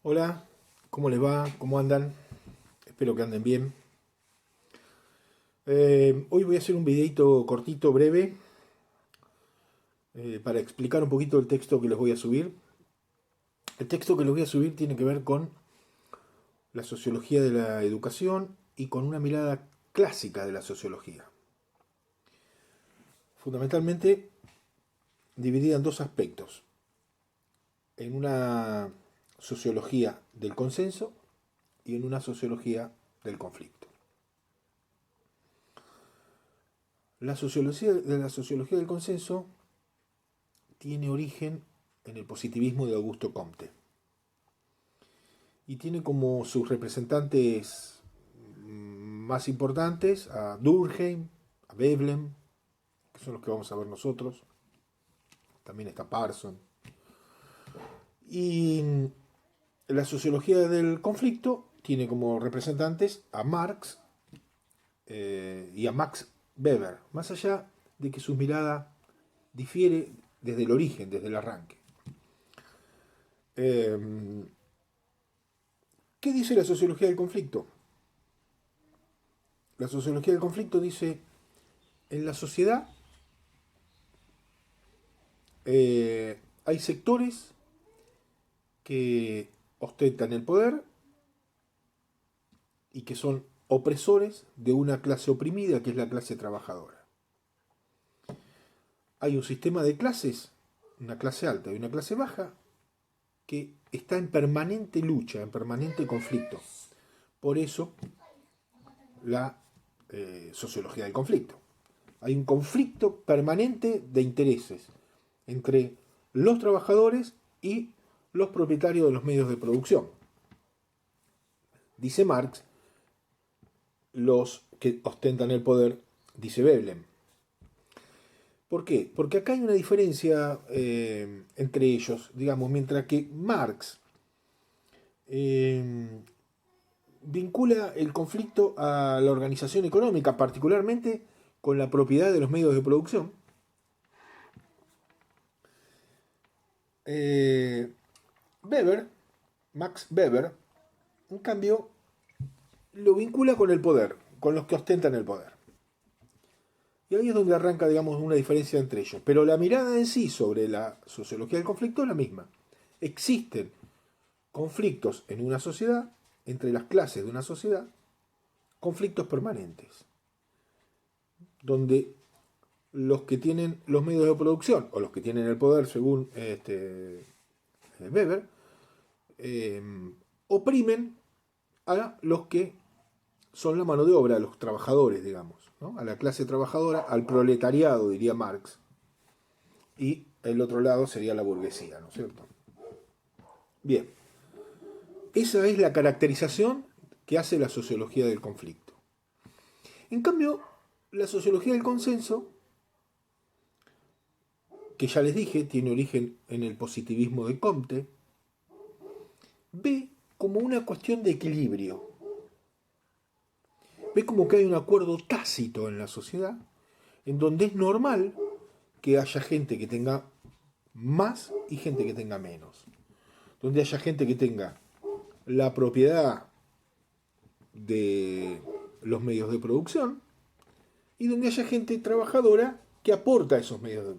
Hola, ¿cómo les va? ¿Cómo andan? Espero que anden bien. Hoy voy a hacer un videito cortito, breve, para explicar un poquito el texto que les voy a subir. El texto que les voy a subir tiene que ver con la sociología de la educación y con una mirada clásica de la sociología. Fundamentalmente dividida en dos aspectos. En una sociología del consenso y en una sociología del conflicto. La sociología del consenso tiene origen en el positivismo de Augusto Comte y tiene como sus representantes más importantes a Durkheim, a Veblen, que son los que vamos a ver nosotros, también está Parson. Y la sociología del conflicto tiene como representantes a Marx y a Max Weber, más allá de que su mirada difiere desde el origen, desde el arranque. ¿Qué dice la sociología del conflicto? La sociología del conflicto dice, en la sociedad hay sectores que ostentan el poder y que son opresores de una clase oprimida que es la clase trabajadora. Hay un sistema de clases, una clase alta y una clase baja, que está en permanente lucha, en permanente conflicto. Por eso la sociología del conflicto. Hay un conflicto permanente de intereses entre los trabajadores y los propietarios de los medios de producción. Dice Marx, los que ostentan el poder, dice Veblen. ¿Por qué? Porque acá hay una diferencia entre ellos, digamos, mientras que Marx vincula el conflicto a la organización económica, particularmente con la propiedad de los medios de producción. Weber, Max Weber, en cambio, lo vincula con el poder, con los que ostentan el poder. Y ahí es donde arranca, digamos, una diferencia entre ellos. Pero la mirada en sí sobre la sociología del conflicto es la misma. Existen conflictos en una sociedad, entre las clases de una sociedad, conflictos permanentes, donde los que tienen los medios de producción, o los que tienen el poder, según Weber, eh, oprimen a los que son la mano de obra, a los trabajadores, digamos, ¿no? A la clase trabajadora, al proletariado, diría Marx, y el otro lado sería la burguesía, ¿no es cierto? Bien, esa es la caracterización que hace la sociología del conflicto. En cambio, la sociología del consenso, que ya les dije, tiene origen en el positivismo de Comte, ve como una cuestión de equilibrio. Ve como que hay un acuerdo tácito en la sociedad, en donde es normal que haya gente que tenga más y gente que tenga menos. Donde haya gente que tenga la propiedad de los medios de producción y donde haya gente trabajadora que aporta esos medios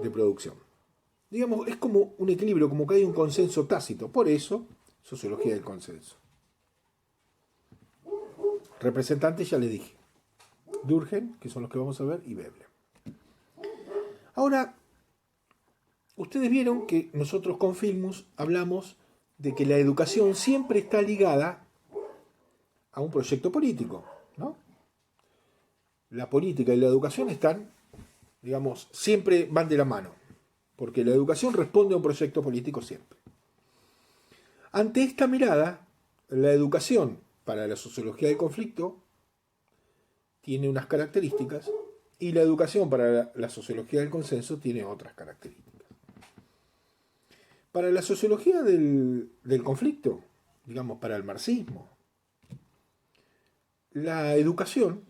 de producción. Digamos, es como un equilibrio, como que hay un consenso tácito. Por eso, sociología del consenso. Representantes ya les dije. Durkheim, que son los que vamos a ver, y Veblen. Ahora, ustedes vieron que nosotros con Filmus hablamos de que la educación siempre está ligada a un proyecto político, ¿no? La política y la educación están, digamos, siempre van de la mano, porque la educación responde a un proyecto político siempre. Ante esta mirada, la educación para la sociología del conflicto tiene unas características y la educación para la sociología del consenso tiene otras características. Para la sociología del conflicto, digamos, para el marxismo, la educación,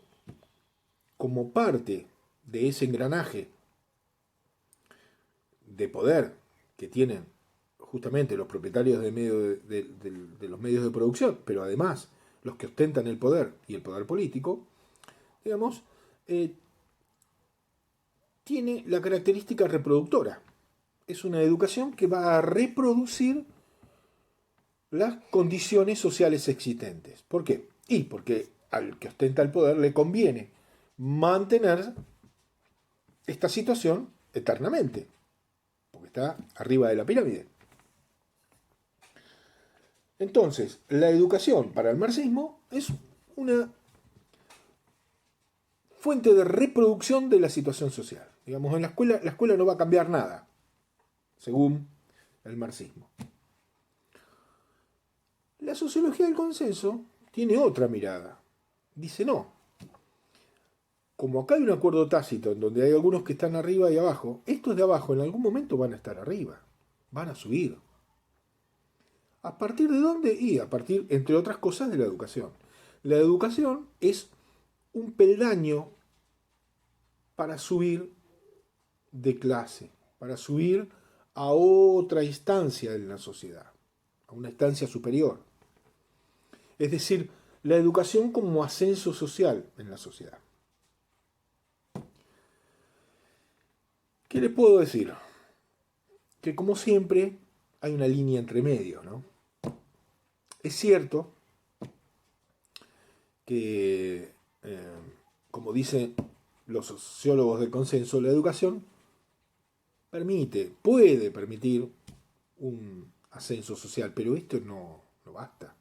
como parte de ese engranaje de poder que tienen justamente los propietarios de los medios de producción, pero además los que ostentan el poder y el poder político, digamos, tiene la característica reproductora. Es una educación que va a reproducir las condiciones sociales existentes. ¿Por qué? Y porque al que ostenta el poder le conviene mantener esta situación eternamente, porque está arriba de la pirámide. Entonces, la educación para el marxismo es una fuente de reproducción de la situación social. Digamos, en la escuela no va a cambiar nada, según el marxismo. La sociología del consenso tiene otra mirada. Dice no. Como acá hay un acuerdo tácito en donde hay algunos que están arriba y abajo, estos de abajo en algún momento van a estar arriba, van a subir. ¿A partir de dónde? Y a partir, entre otras cosas, de la educación. La educación es un peldaño para subir de clase, para subir a otra instancia en la sociedad, a una instancia superior. Es decir, la educación como ascenso social en la sociedad. ¿Qué les puedo decir? Que como siempre hay una línea entre medio, ¿no? Es cierto que, como dicen los sociólogos del consenso, la educación puede permitir un ascenso social, pero esto no basta.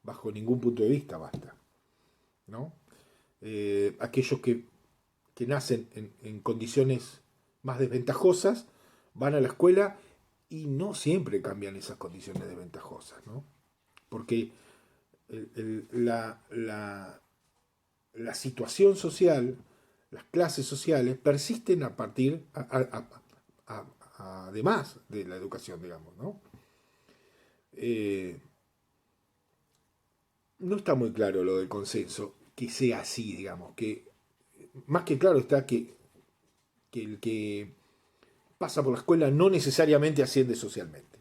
Bajo ningún punto de vista basta, ¿no? Aquellos que nacen en condiciones más desventajosas van a la escuela y no siempre cambian esas condiciones desventajosas, ¿no? Porque la situación social, las clases sociales persisten a partir, además de la educación, digamos, ¿no? No está muy claro lo del consenso, que sea así, digamos, que más que claro está que el que pasa por la escuela no necesariamente asciende socialmente.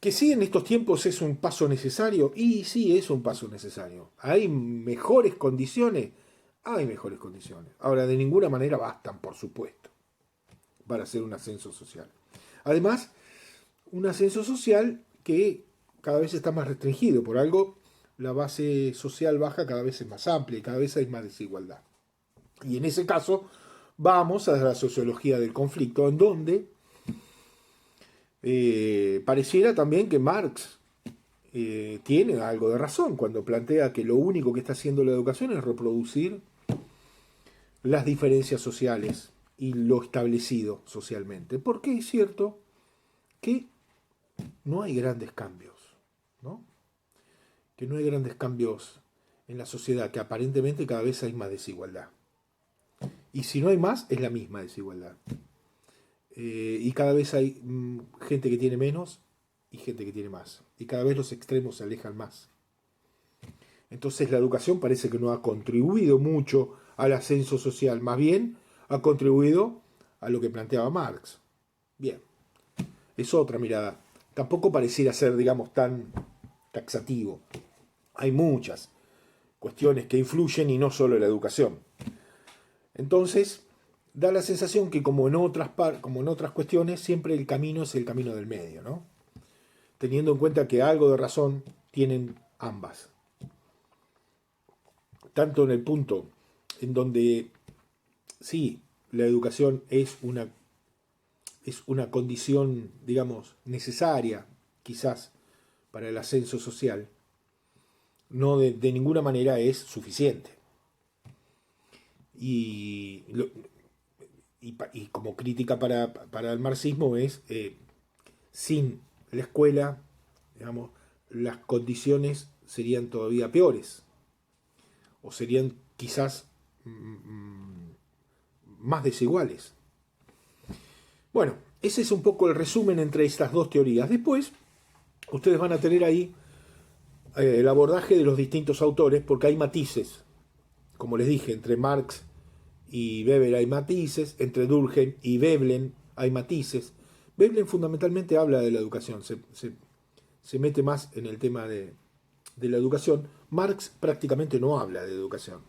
Que sí en estos tiempos es un paso necesario, y sí es un paso necesario. ¿Hay mejores condiciones? Hay mejores condiciones. Ahora, de ninguna manera bastan, por supuesto, para hacer un ascenso social. Además, un ascenso social que cada vez está más restringido. Por algo, la base social baja cada vez es más amplia y cada vez hay más desigualdad. Y en ese caso, vamos a la sociología del conflicto, en donde pareciera también que Marx tiene algo de razón cuando plantea que lo único que está haciendo la educación es reproducir las diferencias sociales y lo establecido socialmente. Porque es cierto que no hay grandes cambios, ¿no? Que no hay grandes cambios en la sociedad, que aparentemente cada vez hay más desigualdad. Y si no hay más, es la misma desigualdad. Y cada vez hay gente que tiene menos y gente que tiene más. Y cada vez los extremos se alejan más. Entonces la educación parece que no ha contribuido mucho al ascenso social, más bien ha contribuido a lo que planteaba Marx. Bien, es otra mirada. Tampoco pareciera ser, digamos, tan taxativo. Hay muchas cuestiones que influyen y no solo la educación. Entonces, da la sensación que como en otras cuestiones, siempre el camino es el camino del medio, ¿no? Teniendo en cuenta que algo de razón tienen ambas. Tanto en el punto en donde, sí, la educación es una condición, digamos, necesaria, quizás, para el ascenso social, no de ninguna manera es suficiente. Y como crítica para el marxismo es, sin la escuela, digamos, las condiciones serían todavía peores, o serían quizás más desiguales. Bueno, ese es un poco el resumen entre estas dos teorías. Después, ustedes van a tener ahí el abordaje de los distintos autores, porque hay matices. Como les dije, entre Marx y Weber hay matices, entre Durkheim y Veblen hay matices. Veblen fundamentalmente habla de la educación, se mete más en el tema de la educación. Marx prácticamente no habla de educación,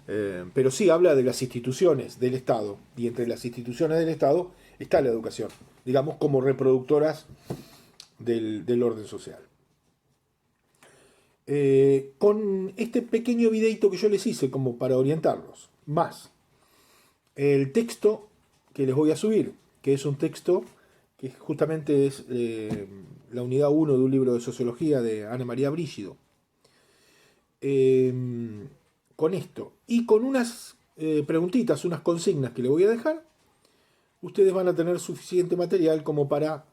pero sí habla de las instituciones del Estado, y entre las instituciones del Estado está la educación, digamos como reproductoras del orden social. Con este pequeño videito que yo les hice como para orientarlos, más el texto que les voy a subir, que es un texto que justamente es la unidad 1 de un libro de sociología de Ana María Brígido. Con esto y con unas preguntitas, unas consignas que les voy a dejar, ustedes van a tener suficiente material como para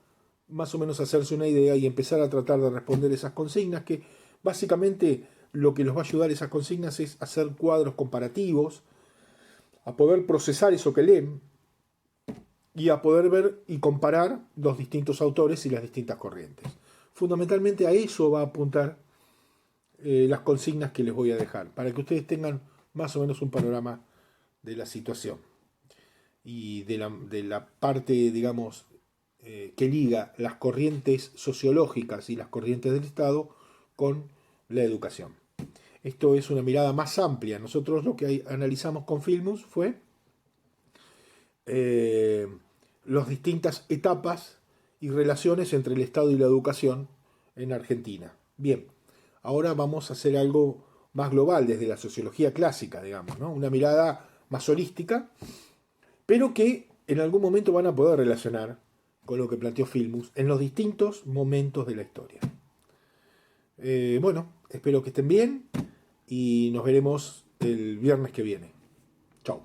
más o menos hacerse una idea y empezar a tratar de responder esas consignas, que básicamente lo que los va a ayudar esas consignas es hacer cuadros comparativos, a poder procesar eso que leen y a poder ver y comparar los distintos autores y las distintas corrientes. Fundamentalmente a eso va a apuntar las consignas que les voy a dejar, para que ustedes tengan más o menos un panorama de la situación y de la parte, digamos, que liga las corrientes sociológicas y las corrientes del Estado con la educación. Esto es una mirada más amplia. Nosotros lo que analizamos con Filmus fue las distintas etapas y relaciones entre el Estado y la educación en Argentina. Bien, ahora vamos a hacer algo más global desde la sociología clásica, digamos, ¿no? Una mirada más holística, pero que en algún momento van a poder relacionar con lo que planteó Filmus en los distintos momentos de la historia. Bueno, espero que estén bien y nos veremos el viernes que viene. Chao.